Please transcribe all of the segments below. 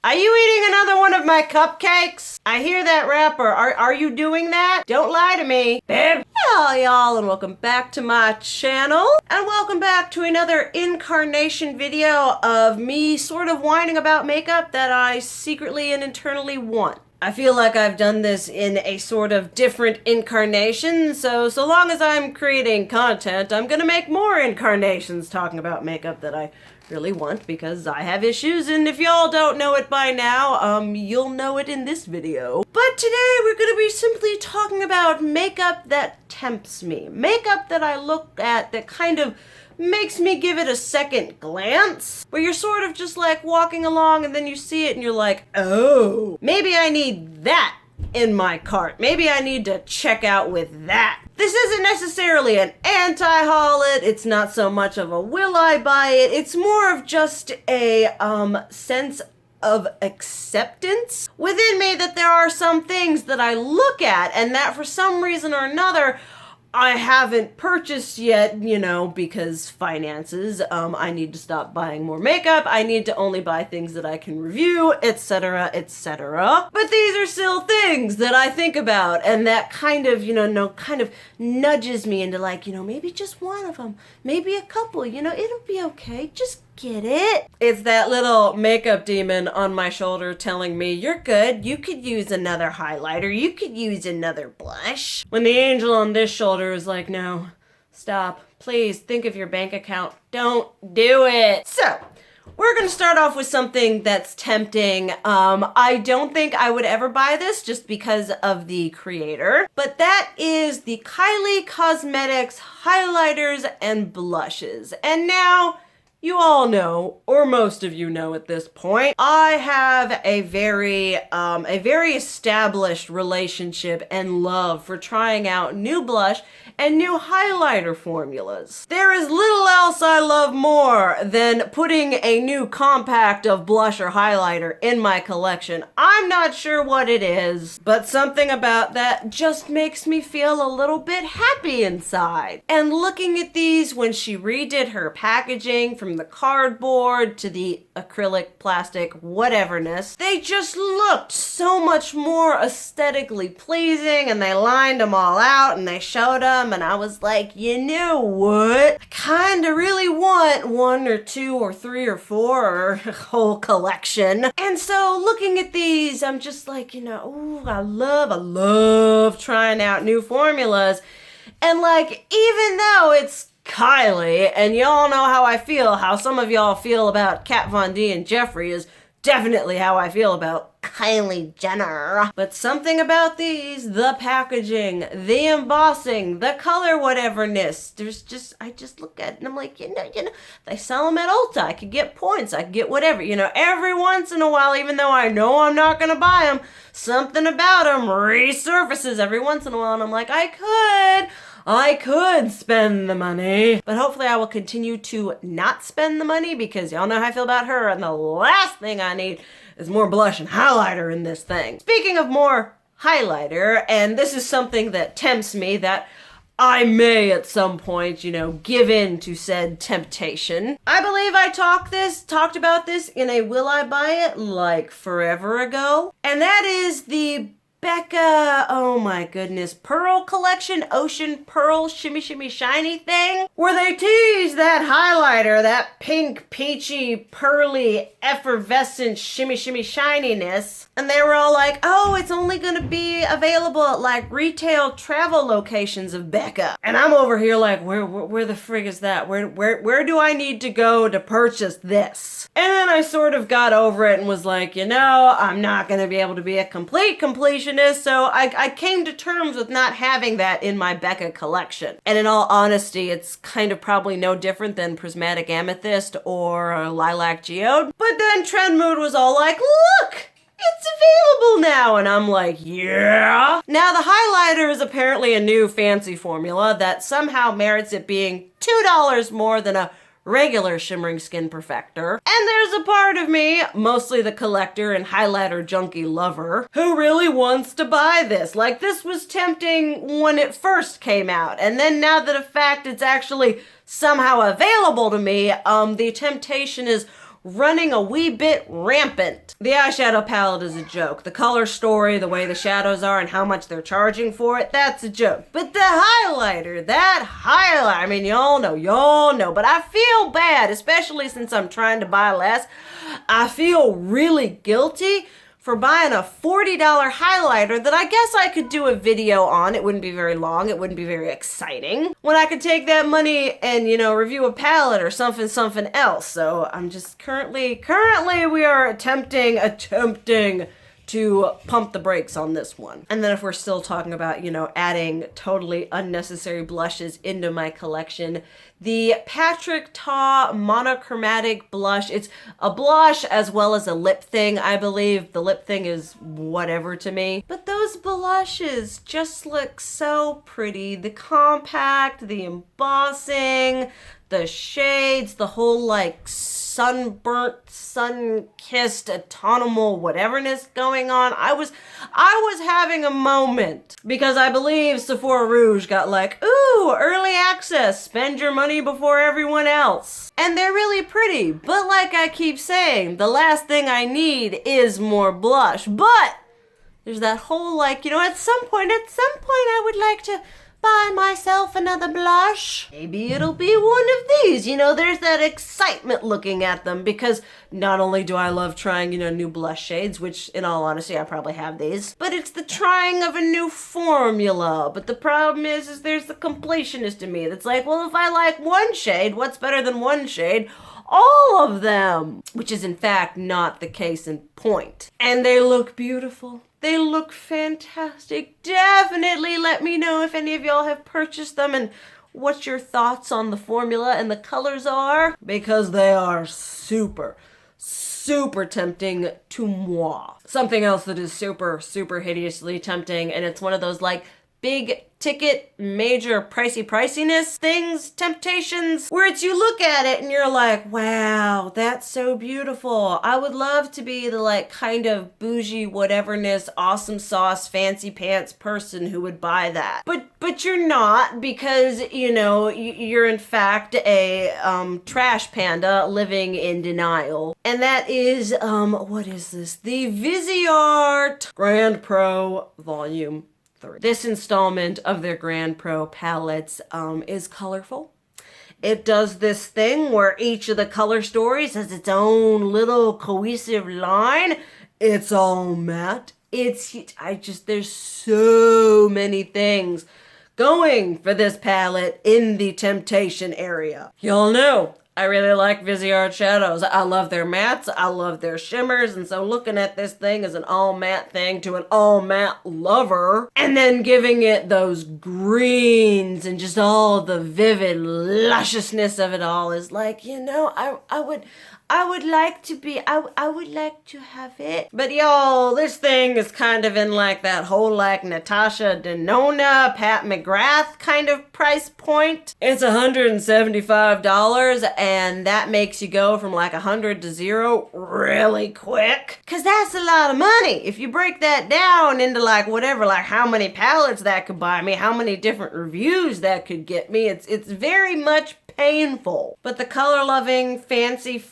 Are you eating another one of my cupcakes? I hear that rapper. Are you doing that? Don't lie to me, babe. Hello, y'all, and welcome back to my channel. And welcome back to another incarnation video of me sort of whining about makeup that I secretly and internally want. I feel like I've done this in a sort of different incarnation, so long as I'm creating content, I'm gonna make more incarnations talking about makeup that I really want because I have issues, and if y'all don't know it by now, you'll know it in this video. But today we're gonna be simply talking about makeup that tempts me. Makeup that I look at that kind of makes me give it a second glance, where you're sort of just like walking along and then you see it and you're like, oh, maybe I need that in my cart. Maybe I need to check out with that. This isn't necessarily an anti-haul it. It's not so much of a will I buy it. It's more of just a sense of acceptance within me that there are some things that I look at and that for some reason or another I haven't purchased yet, you know, because finances, I need to stop buying more makeup, I need to only buy things that I can review, etc., etc. But these are still things that I think about, and that kind of, kind of nudges me into like, maybe just one of them, maybe a couple, it'll be okay, just get it. It's that little makeup demon on my shoulder telling me, you're good, you could use another highlighter, you could use another blush. When the angel on this shoulder is like, no, stop, please think of your bank account, don't do it. So, we're gonna start off with something that's tempting. I don't think I would ever buy this just because of the creator, but that is the Kylie Cosmetics highlighters and blushes. And now, you all know, or most of you know at this point, I have a very established relationship and love for trying out new blush and new highlighter formulas. There is little else I love more than putting a new compact of blush or highlighter in my collection. I'm not sure what it is, but something about that just makes me feel a little bit happy inside. And looking at these when she redid her packaging from the cardboard to the acrylic, plastic, whateverness, they just looked so much more aesthetically pleasing, and they lined them all out and they showed them, and I was like, you know what? I kinda really want one or two or three or four or a whole collection. And so looking at these, I'm just like, ooh, I love trying out new formulas. And like, even though it's Kylie, and y'all know how I feel, how some of y'all feel about Kat Von D and Jeffree is definitely how I feel about Kylie Jenner. But something about these, the packaging, the embossing, the color whateverness, I just look at it and I'm like, they sell them at Ulta, I could get points, I could get whatever, every once in a while, even though I know I'm not gonna buy them, something about them resurfaces every once in a while, and I'm like, I could spend the money, but hopefully I will continue to not spend the money because y'all know how I feel about her, and the last thing I need is more blush and highlighter in this thing. Speaking of more highlighter, and this is something that tempts me, that I may at some point, give in to said temptation. I believe I talked about this in a Will I Buy It like forever ago, and that is the Becca, oh my goodness, Pearl Collection, Ocean Pearl Shimmy Shimmy Shiny thing, where they tease that highlighter, that pink, peachy, pearly, effervescent shimmy shimmy shininess, and they were all like, oh, it's only gonna be available at like retail travel locations of Becca. And I'm over here like, where the frig is that? Where do I need to go to purchase this? And then I sort of got over it and was like, I'm not gonna be able to be a completionist, so I came to terms with not having that in my Becca collection. And in all honesty, it's kind of probably no different than Prismatic Amethyst or Lilac Geode. But then Trend Mood was all like, look! It's available now! And I'm like, yeah! Now the highlighter is apparently a new fancy formula that somehow merits it being $2 more than a regular shimmering skin perfector. And there's a part of me, mostly the collector and highlighter junkie lover, who really wants to buy this. Like, this was tempting when it first came out, and then now that in fact it's actually somehow available to me, the temptation is running a wee bit rampant. The eyeshadow palette is a joke. The color story, the way the shadows are and how much they're charging for it, that's a joke. But the highlighter, I mean, y'all know, but I feel bad, especially since I'm trying to buy less. I feel really guilty for buying a $40 highlighter that I guess I could do a video on. It wouldn't be very long. It wouldn't be very exciting. When I could take that money and, review a palette or something else. So I'm just currently we are attempting to pump the brakes on this one. And then if we're still talking about, adding totally unnecessary blushes into my collection, the Patrick Ta monochromatic blush. It's a blush as well as a lip thing, I believe. The lip thing is whatever to me. But those blushes just look so pretty. The compact, the embossing, the shades, the whole sunburnt, sun-kissed, autumnal whateverness going on. I was having a moment because I believe Sephora Rouge got ooh, early access, spend your money before everyone else. And they're really pretty, but like I keep saying, the last thing I need is more blush. But there's that whole at some point I would like to buy myself another blush. Maybe it'll be one of these. There's that excitement looking at them because not only do I love trying, new blush shades, which in all honesty, I probably have these, but it's the trying of a new formula. But the problem is there's the completionist in me that's well, if I like one shade, what's better than one shade? All of them, which is in fact not the case in point. And they look beautiful. They look fantastic. Definitely let me know if any of y'all have purchased them and what your thoughts on the formula and the colors are, because they are super, super tempting to moi. Something else that is super, super hideously tempting, and it's one of those big ticket, major priciness things, temptations, where you look at it and you're wow, that's so beautiful. I would love to be the kind of bougie whateverness, awesome sauce, fancy pants person who would buy that. But you're not, because, you're in fact a trash panda living in denial. And that is, what is this? The Viseart Grand Pro Volume 3. This installment of their Grand Pro palettes is colorful. It does this thing where each of the color stories has its own little cohesive line. It's all matte. There's so many things going for this palette in the temptation area. Y'all know I really like Viseart shadows. I love their mattes. I love their shimmers. And so looking at this thing as an all matte thing to an all matte lover, and then giving it those greens and just all the vivid lusciousness of it all is I would like to have it. But y'all, this thing is kind of in that whole Natasha Denona, Pat McGrath kind of price point. It's $175, and that makes you go from 100 to 0 really quick. Cause that's a lot of money. If you break that down into whatever, how many palettes that could buy me, how many different reviews that could get me, it's very much painful. But the color-loving, fancy,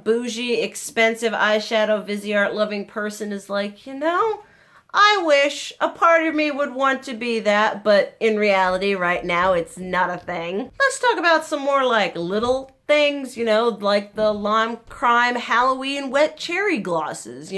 bougie, expensive eyeshadow Viseart-loving person is I wish a part of me would want to be that, but in reality, right now, it's not a thing. Let's talk about some more little things, the Lime Crime Halloween Wet Cherry glosses,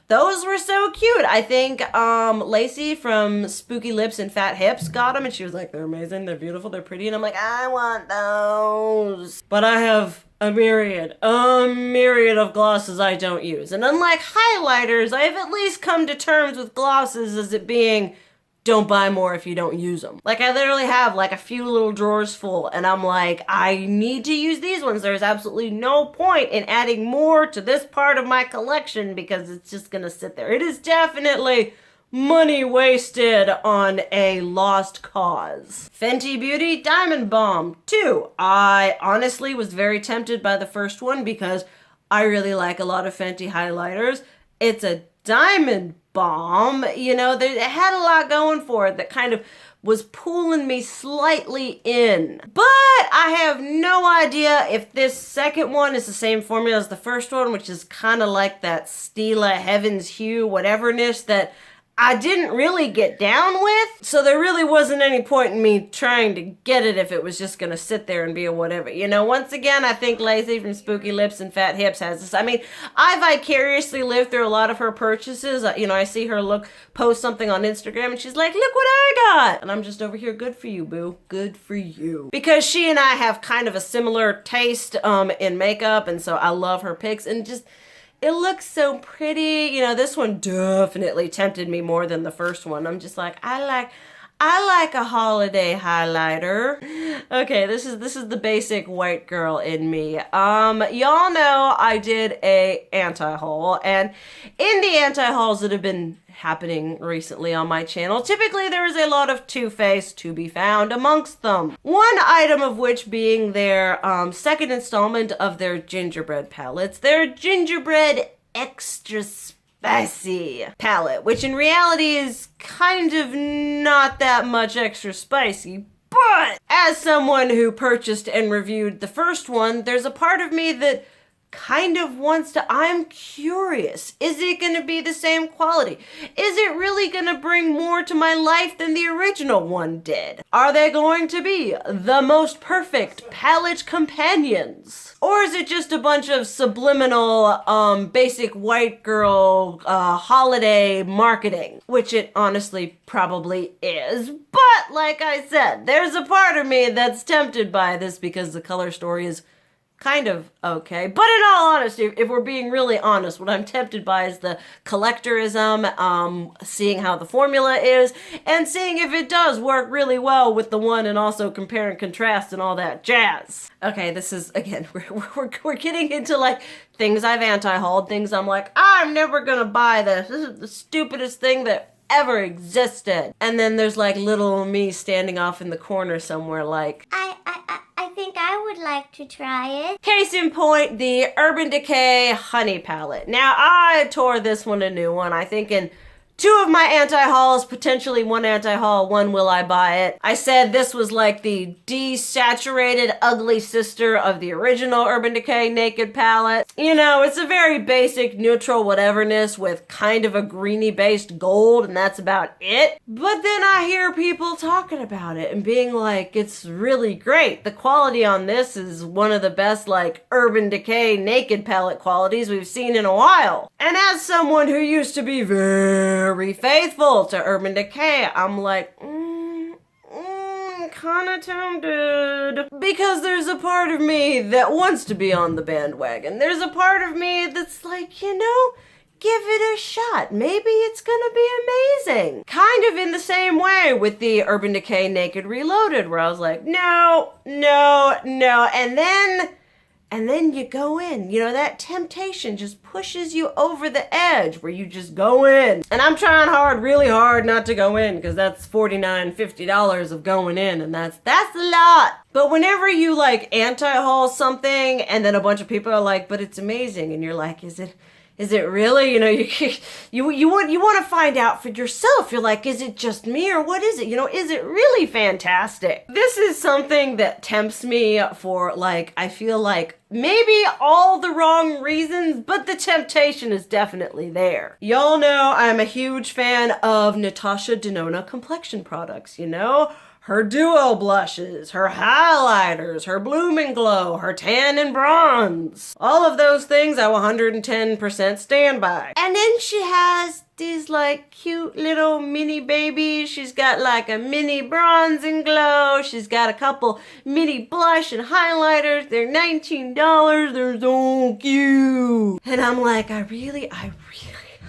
those were so cute. I think Lacey from Spooky Lips and Fat Hips got them, and she was they're amazing, they're beautiful, they're pretty, and I'm I want those. But I have a myriad of glosses I don't use. And unlike highlighters, I have at least come to terms with glosses as it being, don't buy more if you don't use them. I literally have a few little drawers full, and I'm I need to use these ones. There's absolutely no point in adding more to this part of my collection because it's just gonna sit there. It is definitely money wasted on a lost cause. Fenty Beauty Diamond Balm 2. I honestly was very tempted by the first one because I really like a lot of Fenty highlighters. It's a diamond bomb. You know, it had a lot going for it that kind of was pulling me slightly in. But I have no idea if this second one is the same formula as the first one, which is kind of like that Stila Heaven's Hue whateverness that I didn't really get down with. So there really wasn't any point in me trying to get it if it was just gonna sit there and be a whatever. You know, once again, I think Lacey from Spooky Lips and Fat Hips has this. I mean, I vicariously lived through a lot of her purchases. You know, I see her post something on Instagram and she's like, look what I got. And I'm just over here, good for you, boo. Good for you. Because she and I have kind of a similar taste in makeup, and so I love her pics, and just, it looks so pretty. You know, this one definitely tempted me more than the first one. I'm just like, I like a holiday highlighter. Okay, this is the basic white girl in me. Y'all know I did a anti-haul, and in the anti-hauls that have been happening recently on my channel, typically there is a lot of Too Faced to be found amongst them. One item of which being their second installment of their Gingerbread palettes, their Gingerbread Extra Spicy palette, which in reality is kind of not that much extra spicy. But as someone who purchased and reviewed the first one, there's a part of me that kind of wants to, I'm curious, is it going to be the same quality? Is it really going to bring more to my life than the original one did? Are they going to be the most perfect palette companions? Or is it just a bunch of subliminal, basic white girl, holiday marketing? Which it honestly probably is. But like I said, there's a part of me that's tempted by this because the color story is kind of okay. But in all honesty, if we're being really honest, what I'm tempted by is the collectorism, seeing how the formula is, and seeing if it does work really well with the one, and also compare and contrast and all that jazz. Okay, this is, again, we're getting into like things I've anti-hauled, things I'm like, I'm never gonna buy this. This is the stupidest thing that ever existed. And then there's like little me standing off in the corner somewhere like, I think I would like to try it. Case in point, the Urban Decay Honey Palette. Now, I tore this one a new one. I think in 2 of my anti-hauls, potentially 1 anti-haul, 1 will I buy it. I said this was like the desaturated ugly sister of the original Urban Decay Naked palette. You know, it's a very basic neutral whateverness with kind of a greeny based gold, and that's about it. But then I hear people talking about it and being like, it's really great. The quality on this is one of the best like Urban Decay Naked palette qualities we've seen in a while. And as someone who used to be very faithful to Urban Decay, I'm like, kinda tempted. Because there's a part of me that wants to be on the bandwagon. There's a part of me that's like, you know, give it a shot. Maybe it's gonna be amazing. Kind of in the same way with the Urban Decay Naked Reloaded, where I was like, no. And then you go in. You know, that temptation just pushes you over the edge where you just go in. And I'm trying really hard not to go in, because that's $49, $50 of going in, and that's a lot. But whenever you like anti-haul something and then a bunch of people are like, but it's amazing, and you're like, is it really? You know, you want to find out for yourself. You're like, is it just me, or what is it? You know, is it really fantastic? This is something that tempts me for, like, I feel like maybe all the wrong reasons, but the temptation is definitely there. Y'all know I'm a huge fan of Natasha Denona complexion products, you know? Her duo blushes, her highlighters, her bloom and glow, her tan and bronze. All of those things I 110% stand by. And then she has these like cute little mini babies. She's got like a mini bronze and glow. She's got a couple mini blush and highlighters. They're $19. They're so cute. And I'm like, I really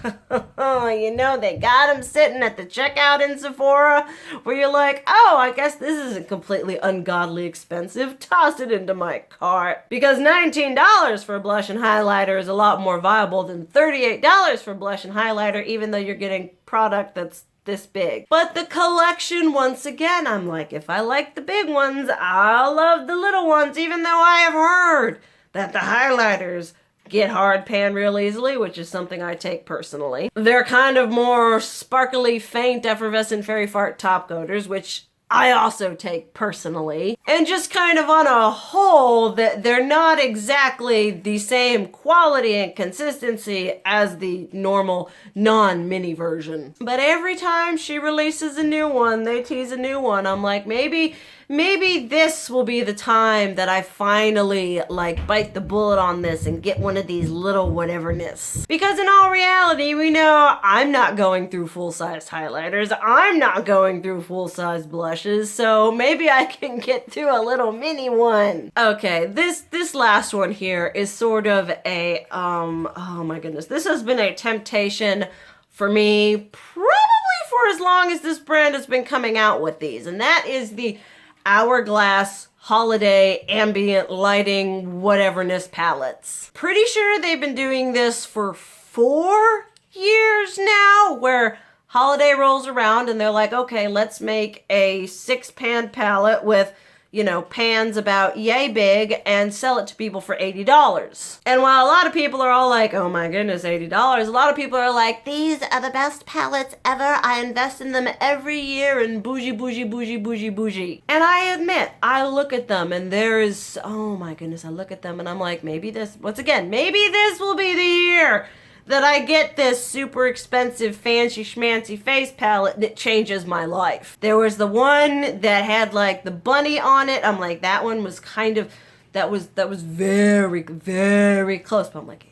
you know, they got them sitting at the checkout in Sephora where you're like, oh, I guess this isn't completely ungodly expensive. Toss it into my cart. Because $19 for a blush and highlighter is a lot more viable than $38 for blush and highlighter, even though you're getting product that's this big. But the collection, once again, I'm like, if I like the big ones, I'll love the little ones, even though I have heard that the highlighters get hard pan real easily, which is something I take personally. They're kind of more sparkly, faint, effervescent fairy fart top coaters, which I also take personally. And just kind of on a whole, that they're not exactly the same quality and consistency as the normal non-mini version. But every time she releases a new one, they tease a new one. I'm like, maybe this will be the time that I finally like bite the bullet on this and get one of these little whateverness. Because in all reality, we know I'm not going through full-sized highlighters. I'm not going through full-sized blushes. So maybe I can get through a little mini one. Okay, this last one here is sort of a, oh my goodness. This has been a temptation for me probably for as long as this brand has been coming out with these. And that is the Hourglass Holiday Ambient Lighting Whateverness palettes. Pretty sure they've been doing this for 4 years now, where holiday rolls around and they're like, okay, let's make a 6-pan palette with, you know, pans about yay big and sell it to people for $80. And while a lot of people are all like, oh my goodness, $80, a lot of people are like, these are the best palettes ever. I invest in them every year and bougie, bougie, bougie, bougie, bougie. And I admit, I look at them and there is, oh my goodness, I look at them and I'm like, maybe this, once again, maybe this will be the year that I get this super expensive fancy schmancy face palette that changes my life. There was the one that had like the bunny on it. I'm like, that one was kind of, that was very, very close. But I'm like,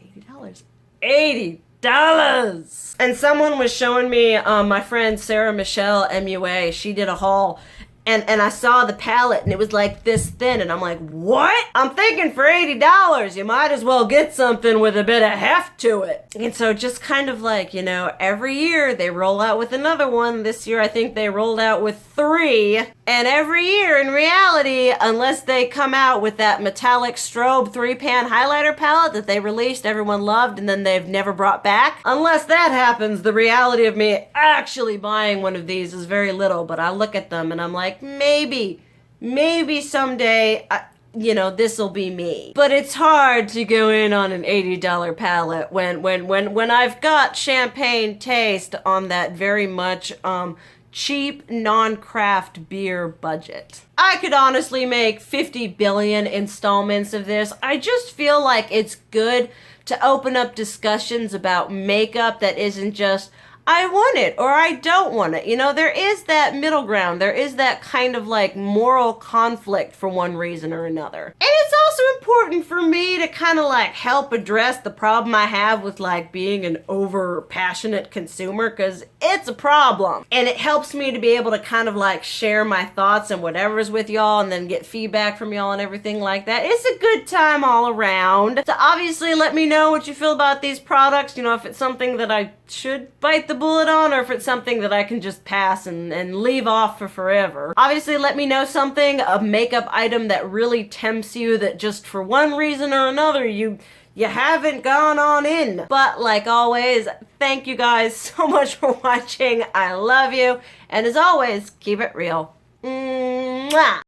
$80? $80! And someone was showing me, my friend Sarah Michelle MUA, she did a haul. And I saw the palette and it was like this thin and I'm like, what? I'm thinking for $80, you might as well get something with a bit of heft to it. And so just kind of like, you know, every year they roll out with another one. This year I think they rolled out with 3. And every year in reality, unless they come out with that metallic strobe 3-pan highlighter palette that they released, everyone loved, and then they've never brought back. Unless that happens, the reality of me actually buying one of these is very little, but I look at them and I'm like, maybe someday, you know, this'll be me. But it's hard to go in on an $80 palette when I've got champagne taste on that very much, cheap non-craft beer budget. I could honestly make 50 billion installments of this. I just feel like it's good to open up discussions about makeup that isn't just, I want it or I don't want it. You know, there is that middle ground. There is that kind of like moral conflict for one reason or another. And it's also important for me to kind of like help address the problem I have with like being an over passionate consumer, because it's a problem. And it helps me to be able to kind of like share my thoughts and whatever's with y'all and then get feedback from y'all and everything like that. It's a good time all around. So obviously let me know what you feel about these products. You know, if it's something that I should bite the bullet on or if it's something that I can just pass and leave off for forever. Obviously let me know something, a makeup item that really tempts you that just for one reason or another you haven't gone on in. But like always, thank you guys so much for watching. I love you. And as always, keep it real. Mwah!